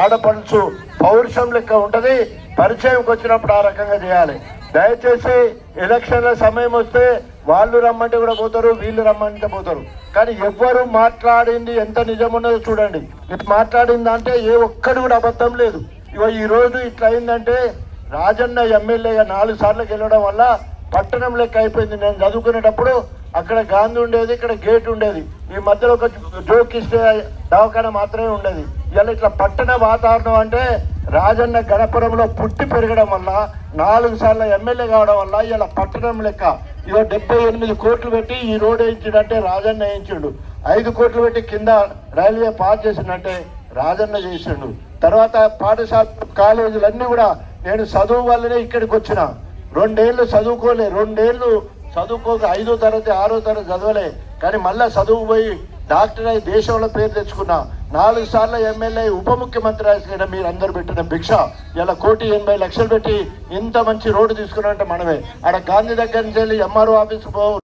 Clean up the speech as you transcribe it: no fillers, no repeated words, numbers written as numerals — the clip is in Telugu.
ఆడపడుచు పౌరుషం లెక్క ఉంటుంది. పరిచయంకి వచ్చినప్పుడు ఆ రకంగా చేయాలి. దయచేసి ఎలక్షన్ల సమయం వస్తే వాళ్ళు రమ్మంటే కూడా పోతారు, వీళ్ళు రమ్మంటే పోతారు. కానీ ఎవ్వరు మాట్లాడింది ఎంత నిజం ఉన్నదో చూడండి. మాట్లాడింది అంటే ఏ ఒక్కడు కూడా అబద్ధం లేదు. ఈ రోజు ఇట్లా అయిందంటే రాజన్న ఎమ్మెల్యేగా 4 సార్లు గెలవడం వల్ల పట్టణం లెక్క అయిపోయింది. నేను చదువుకునేటప్పుడు అక్కడ గాంధీ ఉండేది, ఇక్కడ గేట్ ఉండేది. ఈ మధ్యలో ఒక జోక్ ఇస్తే దవాఖాన మాత్రమే ఉండేది. ఇలా ఇట్లా పట్టణ వాతావరణం అంటే రాజన్న గణపురంలో పుట్టి పెరగడం వల్ల 4 సార్లు ఎమ్మెల్యే కావడం వల్ల ఇలా పట్టణం లెక్క 78 కోట్లు పెట్టి ఈ రోడ్ వేయించిండంటే రాజన్న వేయించిండు. 5 కోట్లు పెట్టి కింద రైల్వే పాస్ చేసిండంటే రాజన్న చేసిండు. తర్వాత పాఠశాల కాలేజీలన్నీ కూడా నేను చదువు వల్లనే ఇక్కడికి వచ్చిన. 2 ఏళ్ళు చదువుకోలే, 2 ఏళ్ళు చదువుకోక 5వ తరగతి 6వ తరగతి చదవలే. కానీ మళ్ళీ చదువు పోయి డాక్టర్ అయి దేశంలో పేరు తెచ్చుకున్నా. 4 సార్లు ఎమ్మెల్యే ఉప ముఖ్యమంత్రి అయిన మీరు అందరు పెట్టిన భిక్ష ఇలా 1,80,00,000 పెట్టి ఇంత మంచి రోడ్డు తీసుకున్నారంటే మనమే. ఆడ గాంధీ దగ్గర నుంచి వెళ్ళి ఎంఆర్ఓ ఆఫీస్కి పో